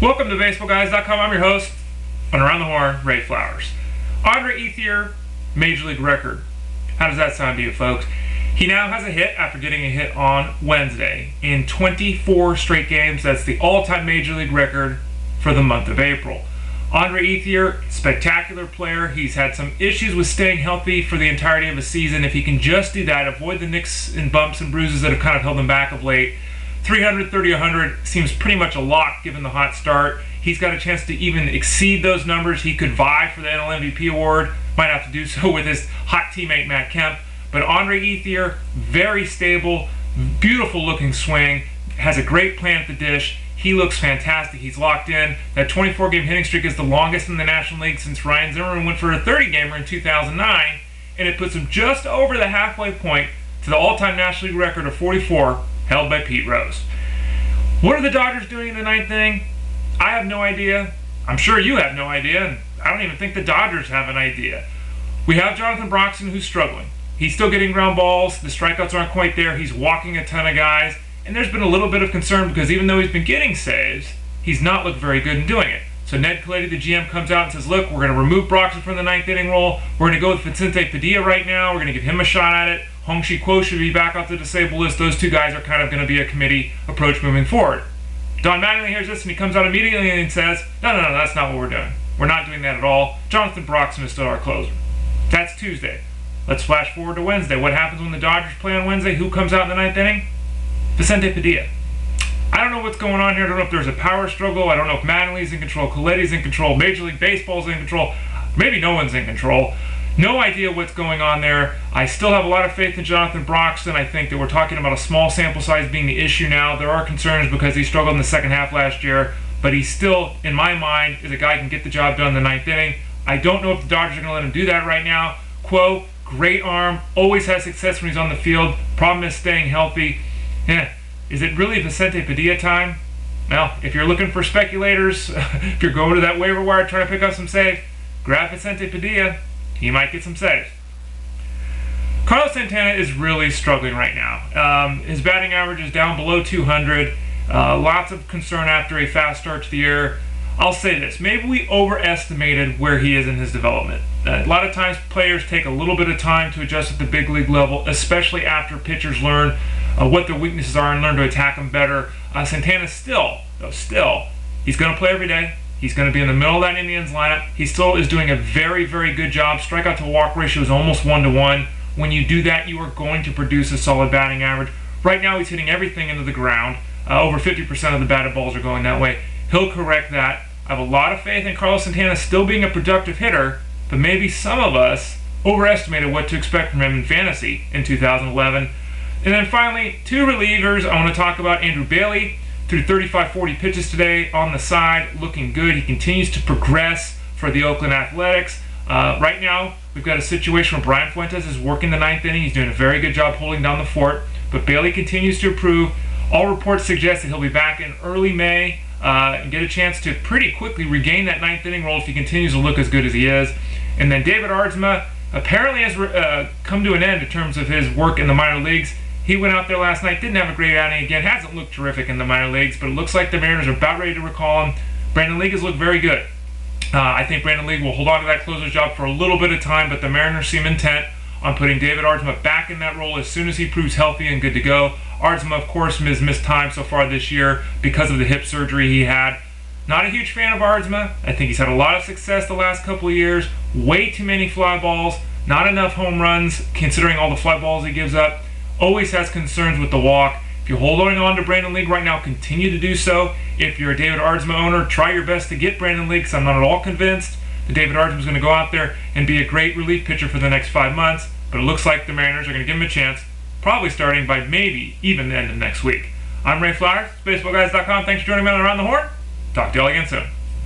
Welcome to BaseballGuys.com. I'm your host on Around the Horn, Ray Flowers. Ethier, Major League record. How does that sound to you, folks? He now has a hit after getting a hit on Wednesday in 24 straight games. That's the all-time Major League record for the month of April. Ethier, spectacular player. He's had some issues with staying healthy for the entirety of a season. If he can just do that, avoid the nicks and bumps and bruises that have kind of held him back of late, 300, 30, 100 seems pretty much a lock given the hot start. He's got a chance to even exceed those numbers. He could vie for the NL MVP award. Might have to do so with his hot teammate Matt Kemp. But Ethier, very stable, beautiful looking swing, has a great plan at the dish. He looks fantastic. He's locked in. That 24-game hitting streak is the longest in the National League since Ryan Zimmerman went for a 30-gamer in 2009, and it puts him just over the halfway point to the all-time National League record of 44, held by Pete Rose. What are the Dodgers doing in the ninth inning? I have no idea. I'm sure you have no idea, and I don't even think the Dodgers have an idea. We have Jonathan Broxton, who's struggling. He's still getting ground balls. The strikeouts aren't quite there. He's walking a ton of guys. And there's been a little bit of concern because even though he's been getting saves, he's not looked very good in doing it. So Ned Colletti, the GM, comes out and says, look, we're going to remove Broxton from the ninth inning role. We're going to go with Vicente Padilla right now. We're going to give him a shot at it. Hon-Chih should be back off the disabled list. Those two guys are kind of going to be a committee approach moving forward. Don Mattingly hears this and he comes out immediately and says, no, that's not what we're doing. We're not doing that at all. Jonathan Broxton is still our closer. That's Tuesday. Let's flash forward to Wednesday. What happens when the Dodgers play on Wednesday? Who comes out in the ninth inning? Vicente Padilla. I don't know what's going on here. I don't know if there's a power struggle. I don't know if Mattingly's in control, Colletti's in control, Major League Baseball's in control. Maybe no one's in control. No idea what's going on there. I still have a lot of faith in Jonathan Broxton. I think that we're talking about a small sample size being the issue now. There are concerns because he struggled in the second half last year, but he still, in my mind, is a guy who can get the job done in the ninth inning. I don't know if the Dodgers are going to let him do that right now. Quo, great arm, always has success when he's on the field. Problem is staying healthy. Is it really Vicente Padilla time? Well, if you're looking for speculators, if you're going to that waiver wire trying to pick up some saves, grab Vicente Padilla. He might get some saves. Carlos Santana is really struggling right now. His batting average is down below 200. Lots of concern after a fast start to the year. I'll say this, maybe we overestimated where he is in his development. A lot of times players take a little bit of time to adjust at the big league level, especially after pitchers learn what their weaknesses are and learn to attack them better. Santana still, he's going to play every day. He's going to be in the middle of that Indians lineup. He still is doing a very, very good job. Strikeout to walk ratio is almost 1-to-1. When you do that, you are going to produce a solid batting average. Right now, he's hitting everything into the ground. Over 50% of the batted balls are going that way. He'll correct that. I have a lot of faith in Carlos Santana still being a productive hitter, but maybe some of us overestimated what to expect from him in fantasy in 2011. And then finally, two relievers. I want to talk about Andrew Bailey. Through 35-40 pitches today on the side, looking good. He continues to progress for the Oakland Athletics. Right now, we've got a situation where Brian Fuentes is working the ninth inning. He's doing a very good job holding down the fort, but Bailey continues to improve. All reports suggest that he'll be back in early May and get a chance to pretty quickly regain that ninth inning role if he continues to look as good as he is. And then David Aardsma apparently has come to an end in terms of his work in the minor leagues. He went out there last night, didn't have a great outing again, hasn't looked terrific in the minor leagues, but it looks like the Mariners are about ready to recall him. Brandon League has looked very good. I think Brandon League will hold on to that closer's job for a little bit of time, but the Mariners seem intent on putting David Aardsma back in that role as soon as he proves healthy and good to go. Aardsma, of course, has missed time so far this year because of the hip surgery he had. Not a huge fan of Aardsma. I think he's had a lot of success the last couple of years. Way too many fly balls, not enough home runs considering all the fly balls he gives up. Always has concerns with the walk. If you're holding on to Brandon League right now, continue to do so. If you're a David Aardsma owner, try your best to get Brandon League, because I'm not at all convinced that David Aardsma is going to go out there and be a great relief pitcher for the next 5 months. But it looks like the Mariners are going to give him a chance, probably starting by maybe even the end of next week. I'm Ray Flowers, BaseballGuys.com. Thanks for joining me on Around the Horn. Talk to you all again soon.